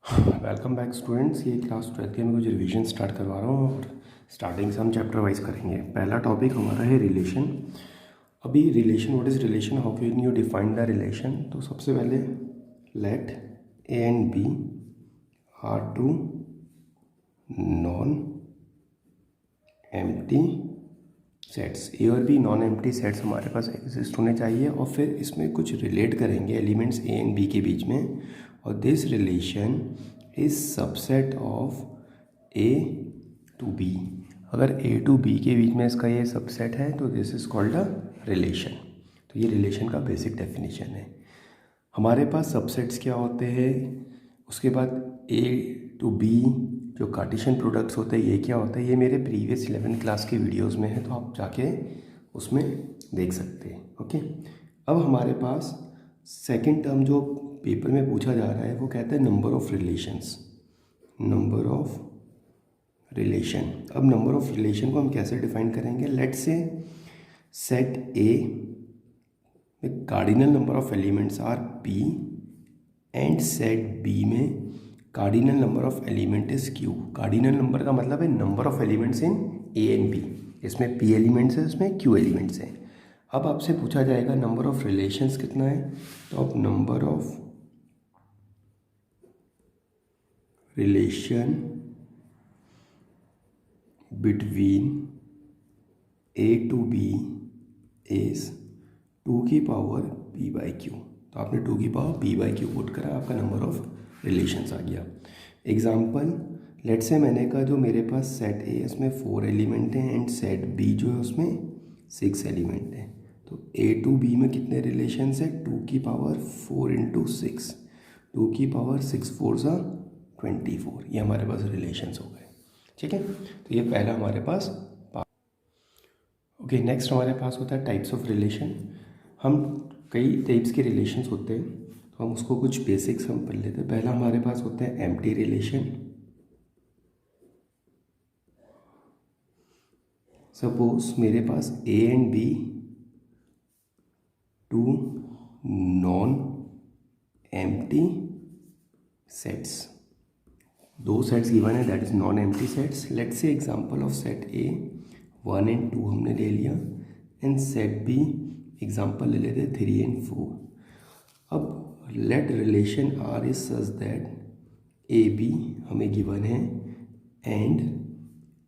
Welcome back students. ये class 12 की मैं कुछ रिवीजन स्टार्ट करवा रहा हूँ और स्टार्टिंग से हम चैप्टर वाइज करेंगे। पहला टॉपिक हमारा है रिलेशन। अभी relation, what is relation, how can you define the relation. तो सबसे पहले let A and B are two non empty sets. A और बी नॉन एम्प्टी सेट्स हमारे पास एग्जिस्ट होने चाहिए और फिर इसमें कुछ रिलेट करेंगे एलिमेंट्स ए एंड बी के बीच में, और this relation is subset of A to B. अगर ए टू बी के बीच में इसका ये सबसेट है तो this is called a relation. तो ये रिलेशन का बेसिक डेफिनेशन है। हमारे पास सबसेट्स क्या होते हैं, उसके बाद ए टू बी जो कार्टेशियन प्रोडक्ट्स होते हैं ये क्या होता है, ये मेरे प्रीवियस 11th क्लास के वीडियोस में है, तो आप जाके उसमें देख सकते हैं। ओके, अब हमारे पास सेकंड टर्म जो पेपर में पूछा जा रहा है वो कहता है number of relations. Number of relation. अब नंबर ऑफ रिलेशन को हम कैसे डिफाइन करेंगे। लेट्स से सेट ए में cardinal number of elements are P and set B में cardinal number of element is Q. Cardinal number का मतलब है number of elements in A and B. इसमें पी एलिमेंट्स है, इसमें Q elements हैं। अब आपसे पूछा जाएगा नंबर ऑफ रिलेशंस कितना है, तो अब number of relation between A to B is 2 की पावर पी बाई क्यू। तो आपने 2 की power P by Q put करा, आपका नंबर ऑफ रिलेशंस आ गया। एग्जाम्पल, लेट से मैंने कहा जो मेरे पास सेट ए इसमें 4 एलिमेंट हैं एंड सेट बी जो है उसमें 6 एलिमेंट हैं। तो ए टू बी में कितने रिलेशंस है, 2 की पावर 4 इंटू 6, 2 की पावर 6 4 सा 24, ये हमारे पास रिलेशंस हो गए। ठीक है, तो ये पहला हमारे पास। ओके, नेक्स्ट हमारे पास होता है टाइप्स ऑफ रिलेशन। हम कई टाइप्स के रिलेशंस होते हैं, तो हम उसको कुछ बेसिक्स हम पढ़ लेते हैं। पहला हमारे पास होता है एम्प्टी रिलेशन। सपोज मेरे पास A and B two non empty sets, 2 sets given है, that is non empty sets. Let's say example of set A 1 and 2 हमने ले लिया, एंड सेट बी एग्जांपल ले लेते 3 एंड 4। अब let relation R is such that A B हमें given है and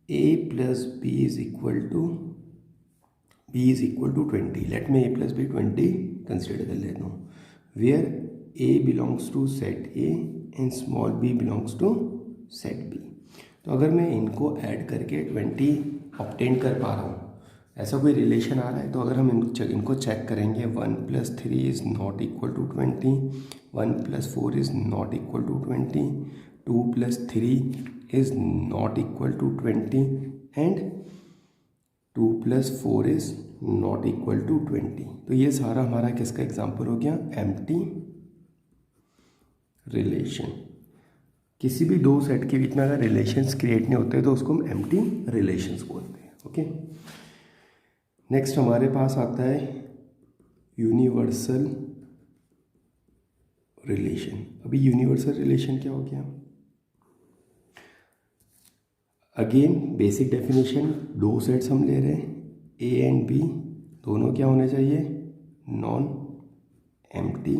A plus B is equal to 20। Let में A plus B 20 consider कर लेता हूँ, where A belongs to set A and small B belongs to set B. तो अगर मैं इनको ऐड करके 20 ऑब्टेन कर पा रहा हूँ, ऐसा कोई रिलेशन आ रहा है, तो अगर हम इनको चेक करेंगे, 1 + 3 is not equal to 20, 1 + 4 is not equal to 20, 2 + 3 is not equal to 20 and 2 + 4 is not equal to 20। तो ये सारा हमारा किसका एग्जाम्पल हो गया, एम्प्टी रिलेशन। किसी भी 2 सेट के बीच में अगर रिलेशंस क्रिएट नहीं होते तो उसको हम एम्प्टी रिलेशंस बोलते हैं। ओके, नेक्स्ट हमारे पास आता है यूनिवर्सल रिलेशन। अभी यूनिवर्सल रिलेशन क्या हो गया, अगेन बेसिक डेफिनेशन, 2 सेट्स हम ले रहे हैं, ए एंड बी दोनों क्या होने चाहिए, नॉन एम्प्टी।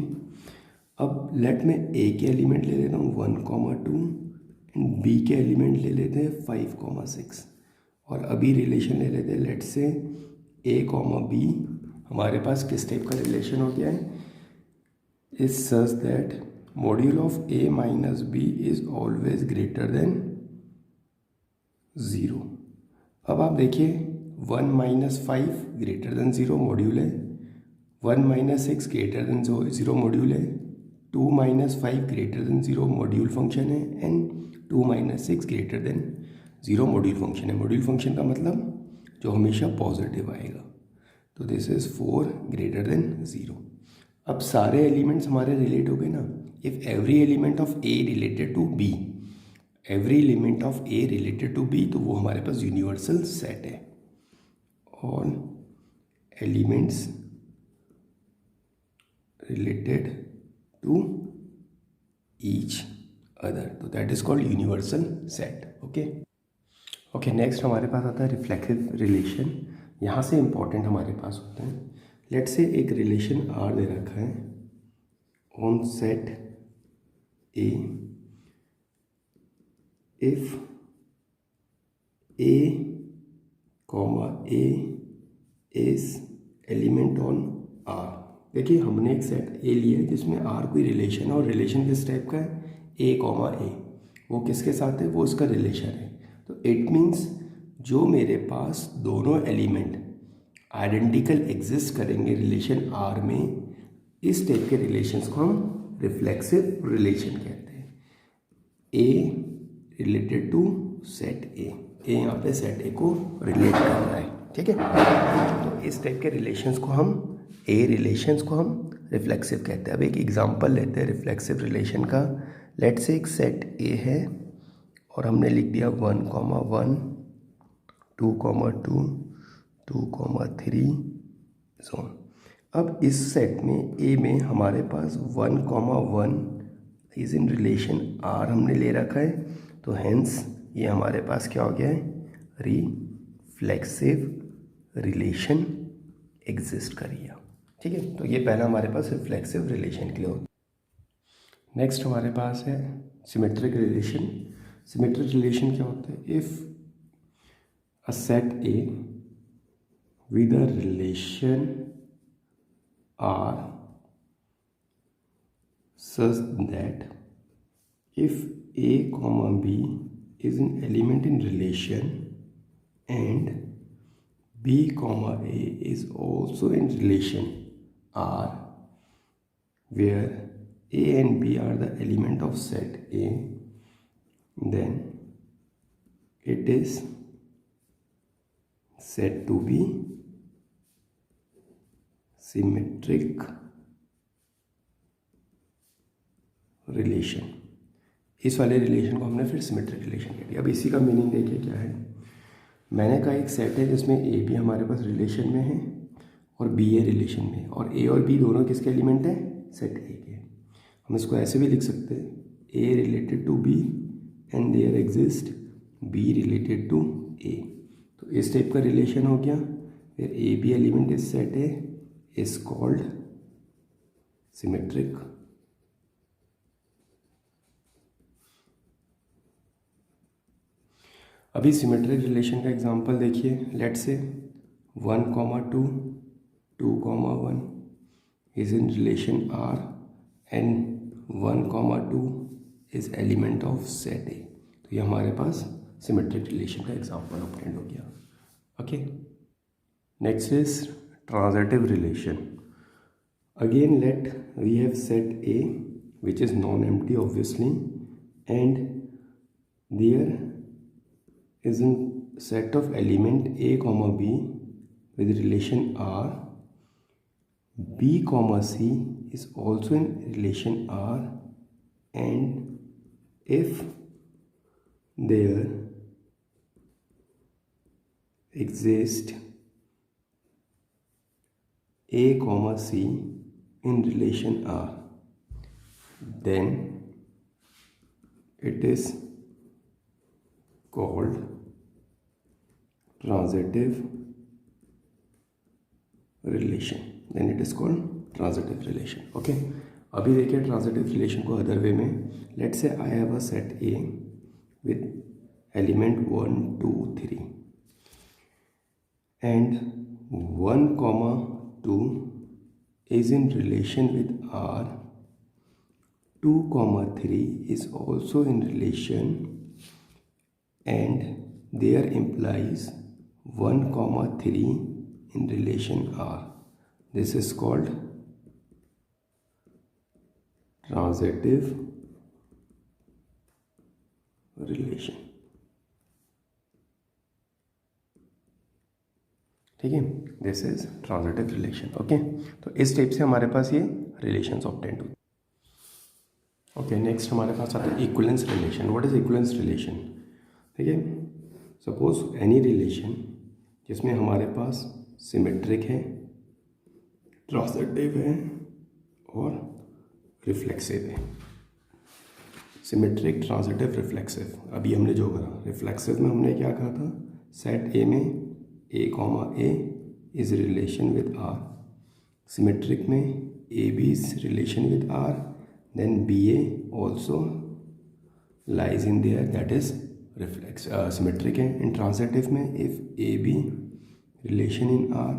अब लेट में ए के एलिमेंट ले लेता हूँ 1,2 एंड बी के एलिमेंट ले लेते हैं 5,6, और अभी रिलेशन ले लेते हैं लेट से ए कॉमा बी। हमारे पास किस टाइप का रिलेशन हो गया है, is such that module of A minus B is always greater than 0। अब आप देखिए 1 - 5 ग्रेटर देन 0 मॉड्यूल है, 1 - 6 ग्रेटर देन 0 मॉड्यूल है, 2 - 5 ग्रेटर देन 0 मॉड्यूल फंक्शन है, and 2 - 6 greater than 0 module function है। मॉड्यूल फंक्शन का मतलब जो हमेशा पॉजिटिव आएगा। तो दिस इज 4 ग्रेटर देन 0। अब सारे एलिमेंट्स हमारे रिलेट हो गए ना। If every element of A related to B, every element of A related to B, तो वो हमारे पास यूनिवर्सल सेट है। All elements related to each other, तो that is called universal set. Okay, next हमारे पास आता है रिफ्लेक्सिव रिलेशन। यहाँ से इंपॉर्टेंट हमारे पास होते हैं, लेट से एक रिलेशन आर दे रखा है on set A, if A comma A is element on R. देखिए हमने एक सेट ए लिया है जिसमें आर कोई रिलेशन है, और रिलेशन किस टाइप का है, ए कॉमा ए, वो किसके साथ है, वो उसका रिलेशन है। तो इट मीन्स जो मेरे पास दोनों एलिमेंट आइडेंटिकल एग्जिस्ट करेंगे रिलेशन आर में, इस टाइप के रिलेशंस को हम रिफ्लेक्सिव रिलेशन कहते हैं। ए रिलेटेड टू सेट ए यहाँ पे सेट ए को रिलेट कर रहा है, ठीक है। तो इस टाइप के रिलेशंस को हम रिफ्लेक्सिव कहते हैं। अब एक एग्जांपल लेते हैं रिफ्लेक्सिव रिलेशन का। लेट से एक सेट ए है और हमने लिख दिया 1,1, 2,2, 2,3 जोन। अब इस सेट में ए में हमारे पास 1,1 इज इन रिलेशन आर हमने ले रखा है, तो हेंस ये हमारे पास क्या हो गया है, रिफ्लेक्सिव रिलेशन एग्जिस्ट कर गया, ठीक है। तो ये पहला हमारे पास रिफ्लेक्सिव रिलेशन के लिए होता है। नेक्स्ट हमारे पास है सिमेट्रिक रिलेशन। सिमेट्रिक रिलेशन क्या होता है, if a set A with a relation R such that if a comma b is an element in relation and b comma a is also in relation R, where a and b are the element of set A, then it is said to be symmetric relation. इस वाले relation को हमने फिर symmetric relation कह दिया। अब इसी का मीनिंग देखिए क्या है। मैंने कहा एक सेट है जिसमें ए बी हमारे पास रिलेशन में है और बी ए रिलेशन में, और ए और बी दोनों किसके एलिमेंट हैं, सेट ए के। हम इसको ऐसे भी लिख सकते हैं, A related to B and there exist B related to A. तो इस टाइप का रिलेशन हो गया, फिर A B element is set A is called symmetric. अभी सिमेट्रिक रिलेशन का एग्जांपल देखिए। Let say 1,2, 2,1 is in relation R and 1,2 is element of set A. तो ये हमारे पास सिमेट्रिक रिलेशन का एग्जांपल ऑब्टेंड हो गया। Okay, next is transitive relation. Again let we have set A which is non empty obviously, and there is a set of element a comma b with relation R, b comma c is also in relation R, and if there exist a comma c in relation R, then it is called transitive relation। then it is called transitive relation। okay, अभी देखिए transitive relation को other way में। Late से I have a set A with element 1, 2, 3 and 1,2 is in relation with R, 2,3 is also in relation, and there implies 1,3 in relation R. This is called transitive relation। ठीक है, this is transitive relation. Okay, तो इस type से हमारे पास ये relations obtained हुए। Okay, next हमारे पास आता है equivalence relation. What is equivalence relation? ठीक है, सपोज एनी रिलेशन जिसमें हमारे पास सिमेट्रिक है, ट्रांजिटिव है और रिफ्लेक्सिव है। Symmetric, transitive, reflexive. अभी हमने जो करा रिफ्लेक्सिव में हमने क्या कहा था, सेट ए में a comma A is relation with R, symmetric में A B is relation with R, then B A also lies in there, that is reflex symmetric है। इन ट्रांजिटिव में if A B relation in R,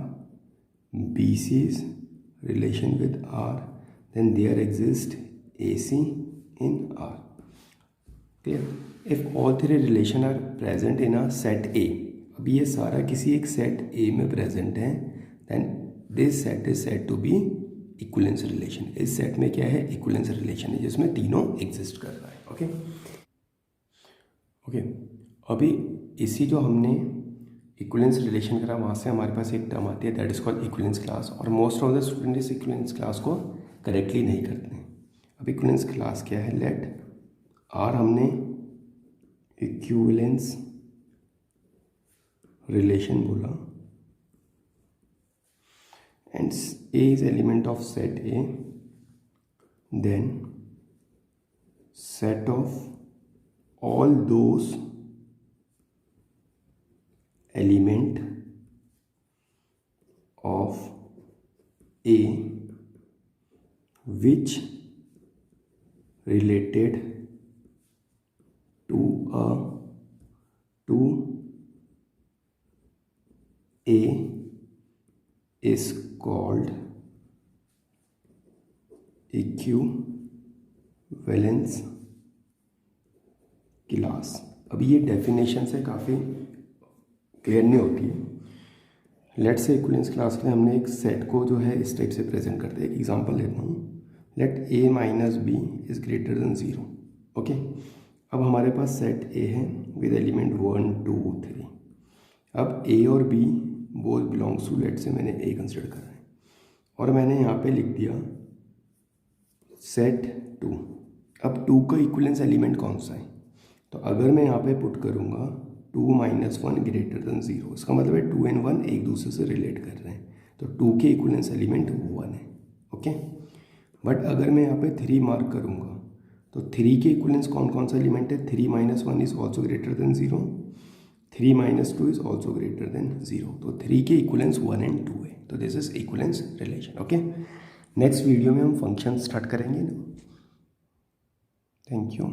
B C is relation with R, then there exists AC in R. Clear? If all three relation are present in a set A, अब ये सारा किसी एक set A में present है, then this set is said to be equivalence relation. इस set में क्या है, इक्विवेलेंस रिलेशन है जिसमें तीनों एग्जिस्ट कर रहा है। ओके ओके, अभी इसी जो हमने इक्विवेलेंस रिलेशन करा वहाँ से हमारे पास एक टर्म आती है that is called equivalence class, और मोस्ट ऑफ द स्टूडेंट इस इक्विवेलेंस क्लास को करेक्टली नहीं करते हैं। अब इक्विवेलेंस क्लास क्या है, लेट आर हमने इक्विवेलेंस रिलेशन बोला, and A is element of set A, then set of all those element of A which related to A is called equivalence class. अभी ये डेफिनेशन से काफ़ी क्लियर नहीं होती है। लेट से इक्विवेलेंस क्लास में हमने एक सेट को जो है इस टाइप से प्रेजेंट करते हैं। एक एग्जांपल लेता हूँ, let A minus B is greater than 0। Okay, अब हमारे पास सेट ए है विद एलिमेंट 1 2 3। अब ए और B both belongs to, let say मैंने ए कंसिडर कर रहा है, और मैंने यहाँ पे लिख दिया सेट 2। अब 2 का इक्विवेलेंस एलिमेंट कौन सा है, तो अगर मैं यहाँ पे पुट करूँगा 2 माइनस 1 ग्रेटर देन 0, इसका मतलब है 2 एंड 1 एक दूसरे से रिलेट कर रहे हैं, तो 2 के इक्विवेलेंस एलिमेंट 1 है। ओके, बट अगर मैं यहाँ पे 3 मार्क करूँगा तो 3 के इक्विवेलेंस कौन कौन सा एलिमेंट है, 3 minus 1 is also greater than 0, 3 minus 2 is also greater than 0, तो 3 के इक्विवेलेंस 1 एंड 2 है, तो this is equivalence relation. Okay, next video में हम फंक्शन स्टार्ट करेंगे ना। Thank you.